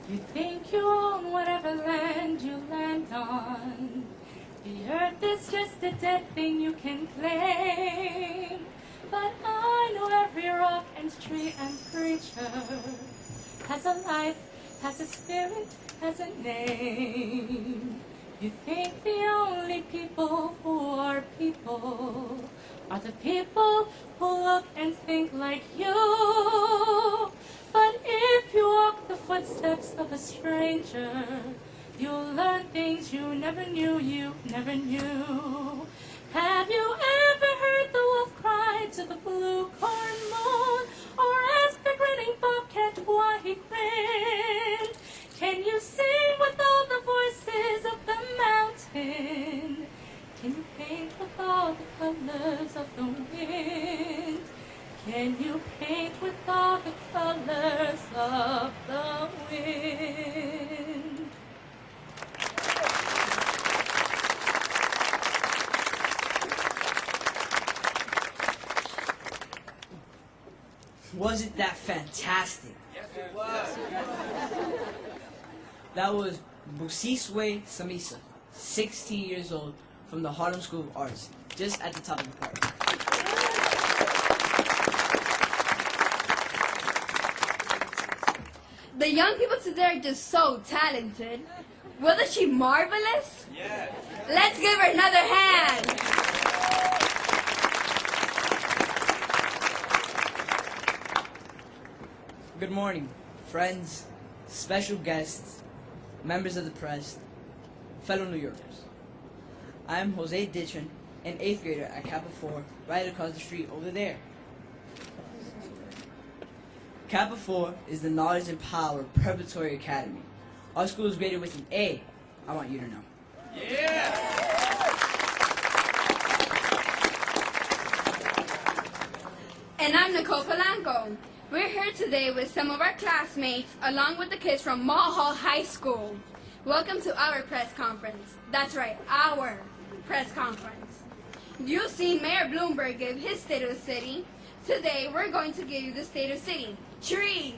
You think you own whatever land you land on. The earth is just a dead thing you can claim. But I know every rock and tree and creature has a life, has a spirit, has a name. You think the only people who are the people who look and think like you. But if you walk the footsteps of a stranger, you'll learn things you never knew, Have you ever heard the wolf cry to the blue corn moon, or asked the grinning bobcat why he grinned? Can you sing with all the voices of the mountain? Can you paint with all the colors of the wind? Can you paint with all the colors of the wind? Wasn't that fantastic? Yes, it was. That was Busiswe Samisa, 16 years old, from the Harlem School of Arts, just at the top of the party. The young people today are just so talented. Wasn't she marvelous? Yeah. Let's give her another hand. Good morning, friends, special guests, members of the press, fellow New Yorkers. I am Jose Ditchin, an 8th grader at Kappa 4, right across the street over there. Kappa 4 is the Knowledge and Power Preparatory Academy. Our school is graded with an A. I want you to know. Yeah. And I'm Nicole Polanco. We're here today with some of our classmates, along with the kids from Mulhall High School. Welcome to our press conference. That's right, our press conference. You've seen Mayor Bloomberg give his State of the City. Today, we're going to give you the State of the City. Trees.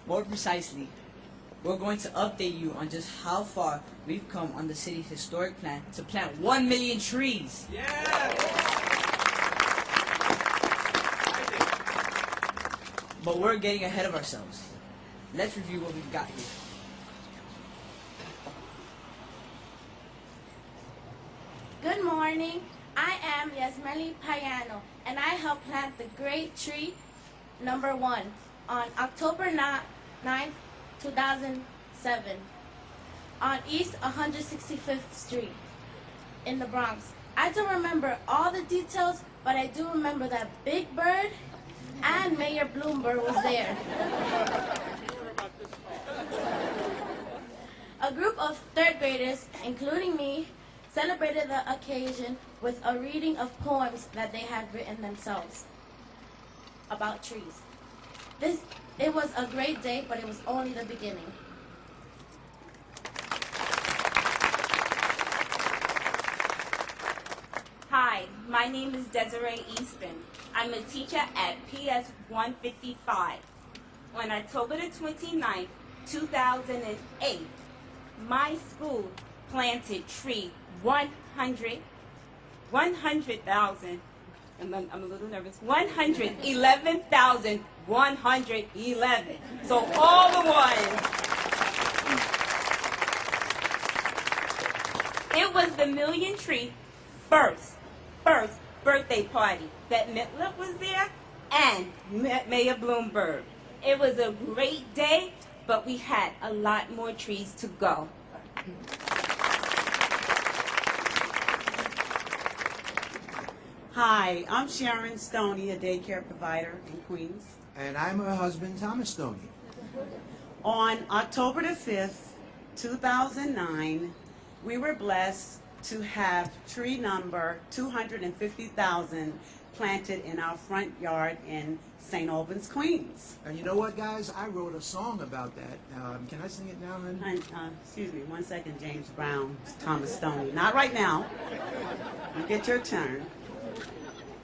More precisely, we're going to update you on just how far we've come on the city's historic plan to plant 1 million trees. Yeah. But we're getting ahead of ourselves. Let's review what we've got here. Good morning. I am Yasmeli Payano, and I helped plant the great tree number 1 on October 9th, 2007, on East 165th Street in the Bronx. I don't remember all the details, but I do remember that Big Bird and Mayor Bloomberg was there. A group of 3rd graders, including me, celebrated the occasion with a reading of poems that they had written themselves about trees. It was a great day, but it was only the beginning. Hi, my name is Desiree Easton. I'm a teacher at PS 155. On October the 29th, 2008, my school planted tree 100,000. I'm a little nervous. 111,111. So all the ones. It was the Million Tree first birthday party that Mitler was there and Mayor Bloomberg. It was a great day, but we had a lot more trees to go. Hi, I'm Sharon Stoney, a daycare provider in Queens. And I'm her husband, Thomas Stoney. On October the 5th, 2009, we were blessed to have tree number 250,000 planted in our front yard in St. Albans, Queens. And you know what, guys? I wrote a song about that. Can I sing it now, honey? Excuse me, 1 second, James Brown, Thomas Stoney. Not right now. You get your turn.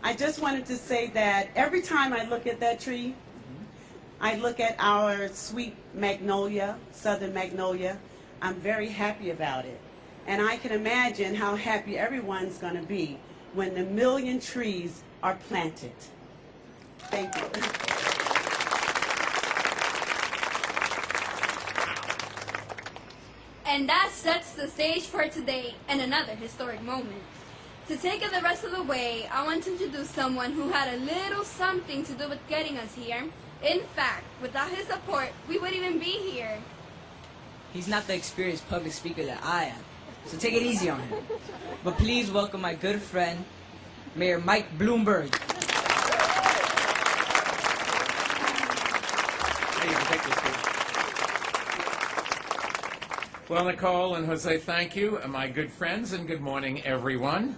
I just wanted to say that every time I look at that tree, I look at our sweet magnolia, southern magnolia. I'm very happy about it. And I can imagine how happy everyone's going to be when the 1,000,000 trees are planted. Thank you. And that sets the stage for today and another historic moment. To take it the rest of the way, I want to introduce someone who had a little something to do with getting us here. In fact, without his support, we wouldn't even be here. He's not the experienced public speaker that I am, so take it easy on him. But please welcome my good friend, Mayor Mike Bloomberg. Well, Nicole and Jose, thank you, my good friends, and good morning, everyone.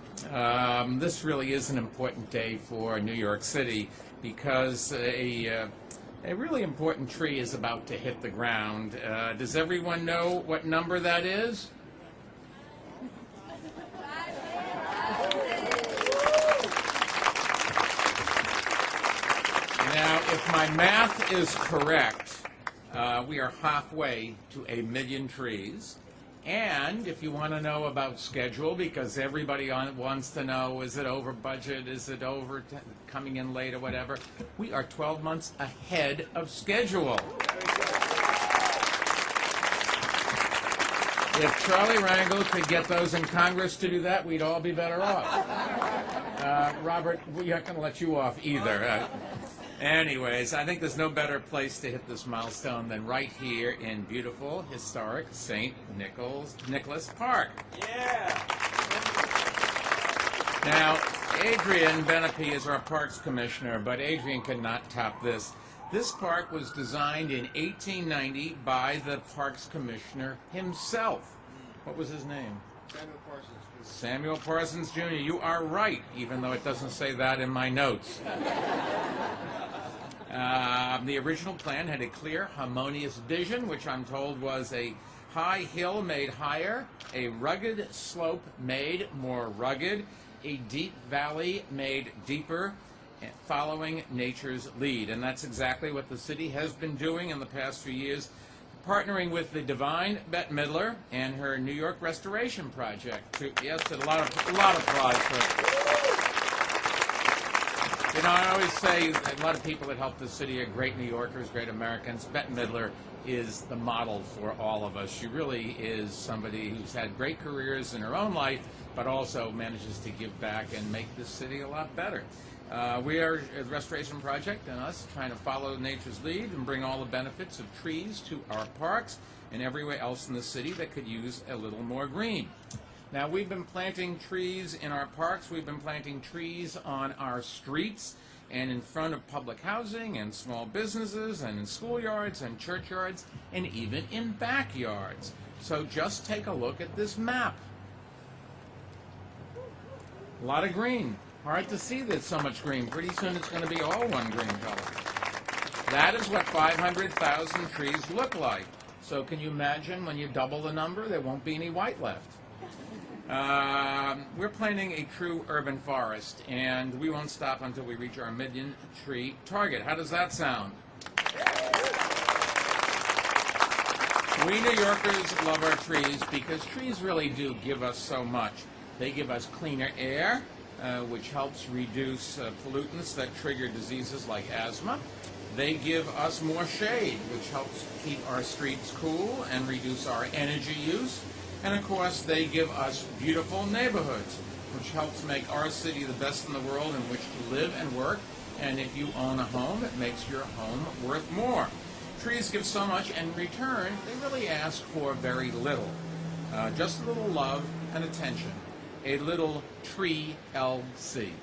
This really is an important day for New York City because a really important tree is about to hit the ground. Does everyone know what number that is? Now, if my math is correct, we are halfway to 1,000,000 trees. And if you want to know about schedule, because everybody wants to know, is it over budget, is it over coming in late or whatever, we are 12 months ahead of schedule. If Charlie Rangel could get those in Congress to do that, we'd all be better off. Robert, we're not going to let you off either. Anyways, I think there's no better place to hit this milestone than right here in beautiful, historic St. Nicholas Park. Yeah. Now, Adrian Benepe is our Parks Commissioner, but Adrian could not top this. This park was designed in 1890 by the Parks Commissioner himself. What was his name? Samuel Parsons Jr. You are right, even though it doesn't say that in my notes. The original plan had a clear, harmonious vision, which I'm told was a high hill made higher, a rugged slope made more rugged, a deep valley made deeper, following nature's lead. And that's exactly what the city has been doing in the past few years, partnering with the divine Bette Midler and her New York Restoration Project. Yes, a lot of applause for it. You know, I always say a lot of people that help the city are great New Yorkers, great Americans. Bette Midler is the model for all of us. She really is somebody who's had great careers in her own life, but also manages to give back and make this city a lot better. We are the Restoration Project and us trying to follow nature's lead and bring all the benefits of trees to our parks and everywhere else in the city that could use a little more green. Now, we've been planting trees in our parks. We've been planting trees on our streets and in front of public housing and small businesses and in schoolyards and churchyards and even in backyards. So just take a look at this map. A lot of green. Hard to see there's so much green. Pretty soon it's going to be all one green color. That is what 500,000 trees look like. So can you imagine when you double the number, there won't be any white left. We're planting a true urban forest, and we won't stop until we reach our 1,000,000 tree target. How does that sound? We New Yorkers love our trees because trees really do give us so much. They give us cleaner air, which helps reduce pollutants that trigger diseases like asthma. They give us more shade, which helps keep our streets cool and reduce our energy use. And of course, they give us beautiful neighborhoods, which helps make our city the best in the world in which to live and work. And if you own a home, it makes your home worth more. Trees give so much, and in return, they really ask for very little. Just a little love and attention. A little tree LC.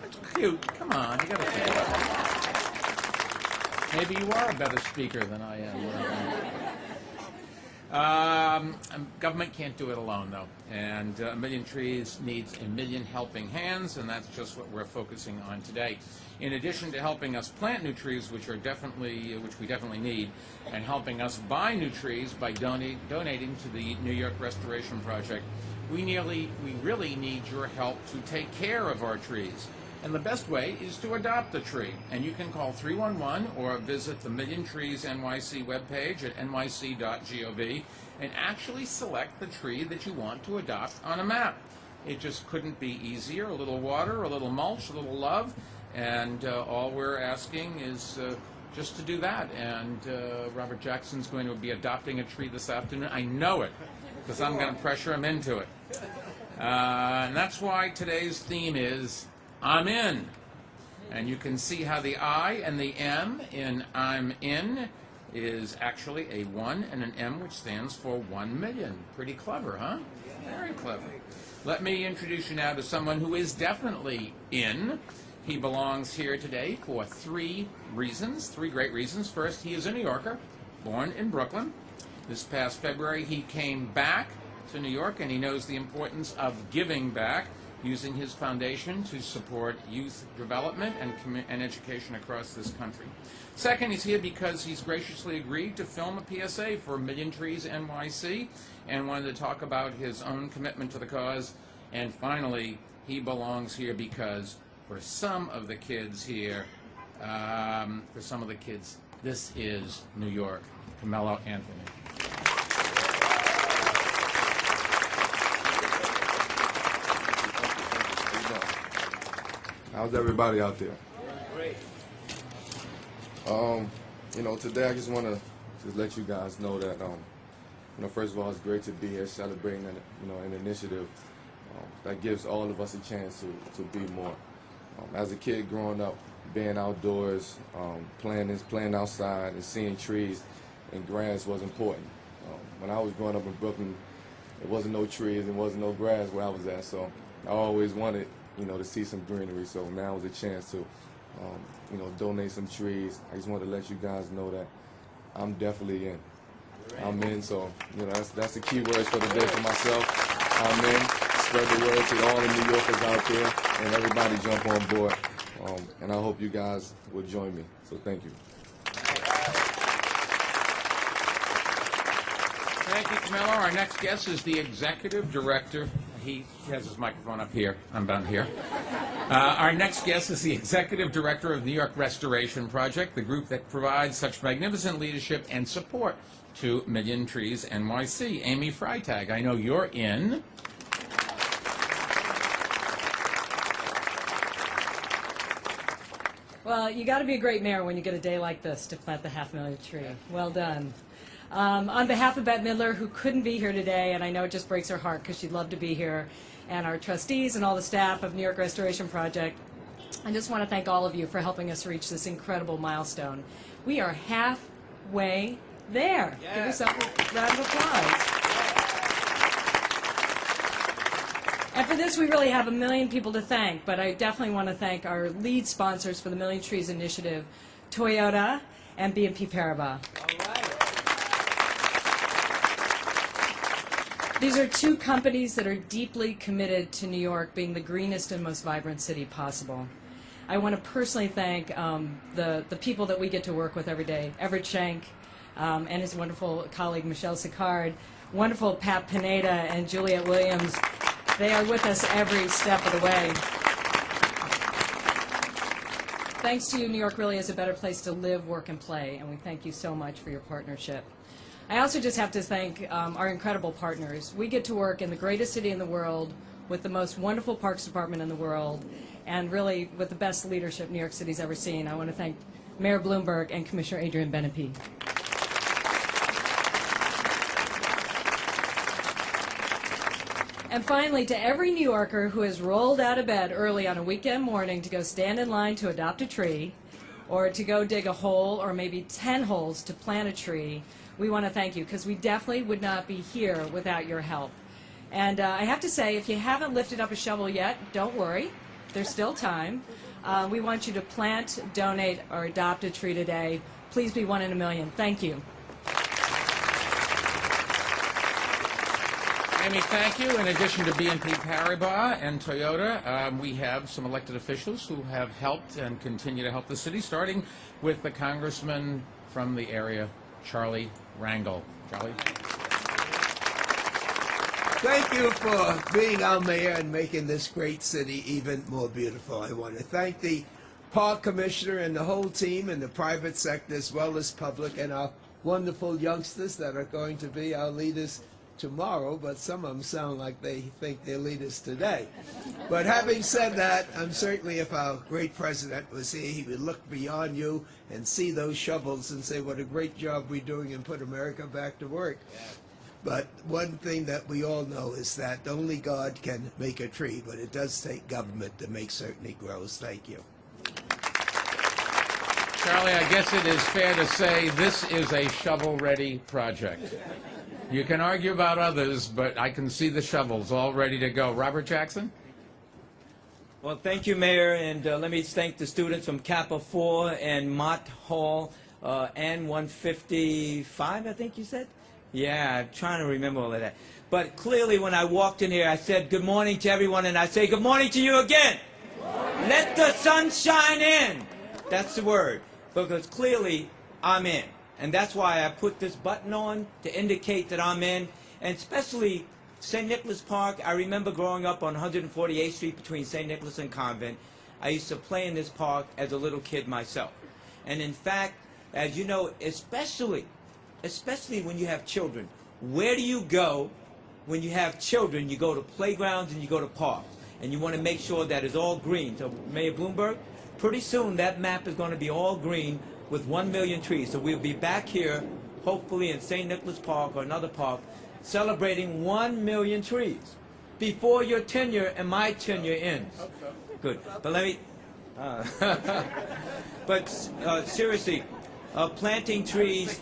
That's cute. Come on, you gotta say that. Maybe you are a better speaker than I am. Government can't do it alone, though, and 1,000,000 trees needs 1,000,000 helping hands, and that's just what we're focusing on today. In addition to helping us plant new trees, which we definitely need, and helping us buy new trees by donating to the New York Restoration Project, we really need your help to take care of our trees. And the best way is to adopt a tree. And you can call 311 or visit the MillionTreesNYC webpage at nyc.gov and actually select the tree that you want to adopt on a map. It just couldn't be easier. A little water, a little mulch, a little love, and all we're asking is just to do that. And Robert Jackson's going to be adopting a tree this afternoon. I know it, because I'm going to pressure him into it. And that's why today's theme is I'm in. And you can see how the I and the M in I'm in is actually a 1 and an M, which stands for 1 million. Pretty clever, huh? Very clever. Let me introduce you now to someone who is definitely in. He belongs here today for 3 reasons, 3 great reasons. First, he is a New Yorker, born in Brooklyn. This past February, he came back to New York, and he knows the importance of giving back, using his foundation to support youth development and education across this country. Second, he's here because he's graciously agreed to film a PSA for Million Trees NYC and wanted to talk about his own commitment to the cause. And finally, he belongs here because for some of the kids here, this is New York. Carmelo Anthony. How's everybody out there? Great. Today I just want to let you guys know that, first of all, it's great to be here celebrating, an initiative that gives all of us a chance to be more. As a kid growing up, being outdoors, playing outside, and seeing trees and grass was important. When I was growing up in Brooklyn, there wasn't no trees, there wasn't no grass where I was at, so I always wanted to see some greenery. So now is a chance to, donate some trees. I just want to let you guys know that I'm definitely in. I'm in, so, that's the key words for the day for myself. I'm in. Spread the word to all the New Yorkers out there, and everybody jump on board. And I hope you guys will join me. So thank you. Thank you, Carmelo. Our next guest is the executive director. He has his microphone up here. I'm down here. Our next guest is the executive director of the New York Restoration Project, the group that provides such magnificent leadership and support to Million Trees NYC. Amy Freitag, I know you're in. Well, you got to be a great mayor when you get a day like this to plant the 500,000 tree. Well done. On behalf of Bette Midler, who couldn't be here today, and I know it just breaks her heart because she'd love to be here, and our trustees and all the staff of New York Restoration Project, I just want to thank all of you for helping us reach this incredible milestone. We are halfway there. Yeah. Give yourself a round of applause. And for this, we really have 1 million people to thank, but I definitely want to thank our lead sponsors for the Million Trees Initiative, Toyota and BNP Paribas. All right. These are 2 companies that are deeply committed to New York being the greenest and most vibrant city possible. I want to personally thank the people that we get to work with every day, Everett Schenk and his wonderful colleague Michelle Sicard, wonderful Pat Pineda and Juliet Williams. They are with us every step of the way. Thanks to you, New York really is a better place to live, work, and play, and we thank you so much for your partnership. I also just have to thank our incredible partners. We get to work in the greatest city in the world with the most wonderful parks department in the world and really with the best leadership New York City's ever seen. I want to thank Mayor Bloomberg and Commissioner Adrian Benepe. And finally, to every New Yorker who has rolled out of bed early on a weekend morning to go stand in line to adopt a tree or to go dig a hole or maybe 10 holes to plant a tree, we want to thank you because we definitely would not be here without your help. And I have to say, if you haven't lifted up a shovel yet, don't worry. There's still time. We want you to plant, donate, or adopt a tree today. Please be 1 in a million. Thank you. Amy, thank you. In addition to BNP Paribas and Toyota, we have some elected officials who have helped and continue to help the city, starting with the congressman from the area, Charlie Rangel. Charlie? Thank you for being our mayor and making this great city even more beautiful. I want to thank the park commissioner and the whole team in the private sector as well as public, and our wonderful youngsters that are going to be our leaders tomorrow, but some of them sound like they think they're leaders today. But having said that, I'm certainly, if our great president was here, he would look beyond you and see those shovels and say, what a great job we're doing, and put America back to work. But one thing that we all know is that only God can make a tree, but it does take government to make certain it grows. Thank you. Charlie, I guess it is fair to say this is a shovel-ready project. You can argue about others, but I can see the shovels all ready to go. Robert Jackson? Well, thank you, Mayor, and let me thank the students from Kappa 4 and Mott Hall and 155, I think you said? Yeah, I'm trying to remember all of that. But clearly, when I walked in here, I said good morning to everyone, and I say good morning to you again. Let the sun shine in. That's the word. Because clearly, I'm in. And that's why I put this button on to indicate that I'm in. And especially St. Nicholas Park, I remember growing up on 148th Street between St. Nicholas and Convent. I used to play in this park as a little kid myself. And in fact, as you know, especially when you have children, where do you go when you have children? You go to playgrounds and you go to parks. And you want to make sure that it's all green. So, Mayor Bloomberg, pretty soon that map is going to be all green with 1 million trees. So we'll be back here, hopefully in St. Nicholas Park or another park, celebrating 1 million trees before your tenure and my tenure ends. Good. But let me... but seriously, planting trees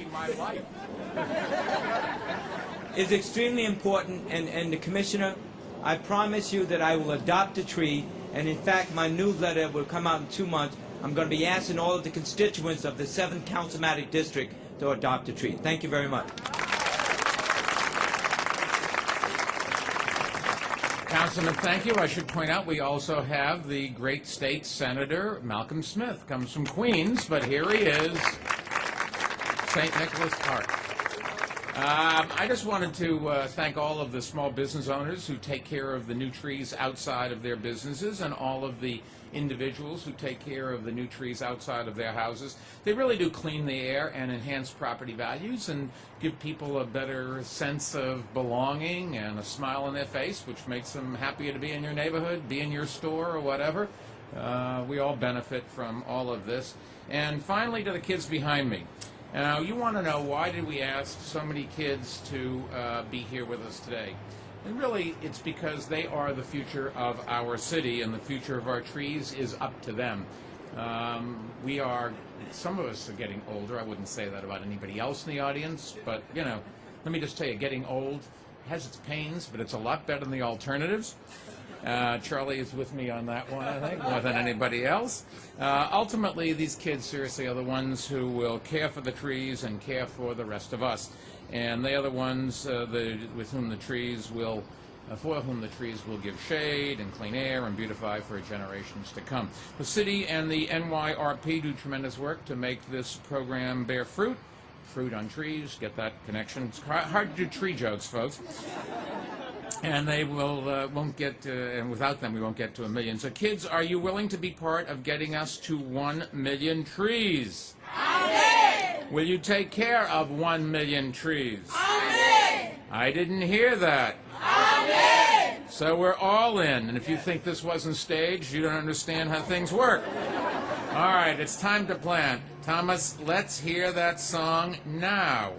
is extremely important, and the Commissioner, I promise you that I will adopt a tree, and in fact my newsletter will come out in 2 months. I'm going to be asking all of the constituents of the 7th Councilmatic District to adopt a tree. Thank you very much. Councilman, thank you. I should point out we also have the great state senator, Malcolm Smith. Comes from Queens, but here he is, St. Nicholas Park. I just wanted to thank all of the small business owners who take care of the new trees outside of their businesses, and all of the individuals who take care of the new trees outside of their houses. They really do clean the air and enhance property values and give people a better sense of belonging and a smile on their face, which makes them happier to be in your neighborhood, be in your store, or whatever. We all benefit from all of this. And finally, to the kids behind me. Now, you want to know, why did we ask so many kids to be here with us today? And really, it's because they are the future of our city, and the future of our trees is up to them. Some of us are getting older. I wouldn't say that about anybody else in the audience, but, you know, let me just tell you, getting old has its pains, but it's a lot better than the alternatives. Charlie is with me on that one, I think, more than anybody else. Ultimately, these kids, seriously, are the ones who will care for the trees and care for the rest of us. And they are the ones for whom the trees will give shade and clean air and beautify for generations to come. The city and the NYRP do tremendous work to make this program bear fruit. Fruit on trees, get that connection. It's hard to do tree jokes, folks. And they won't get, and without them we won't get to 1 million. So kids, are you willing to be part of getting us to 1 million trees? Amen. Will you take care of 1 million trees? Amen. I didn't hear that. Amen. So we're all in, and if you think this wasn't staged, you don't understand how things work. All right, it's time to plant. Thomas, let's hear that song now.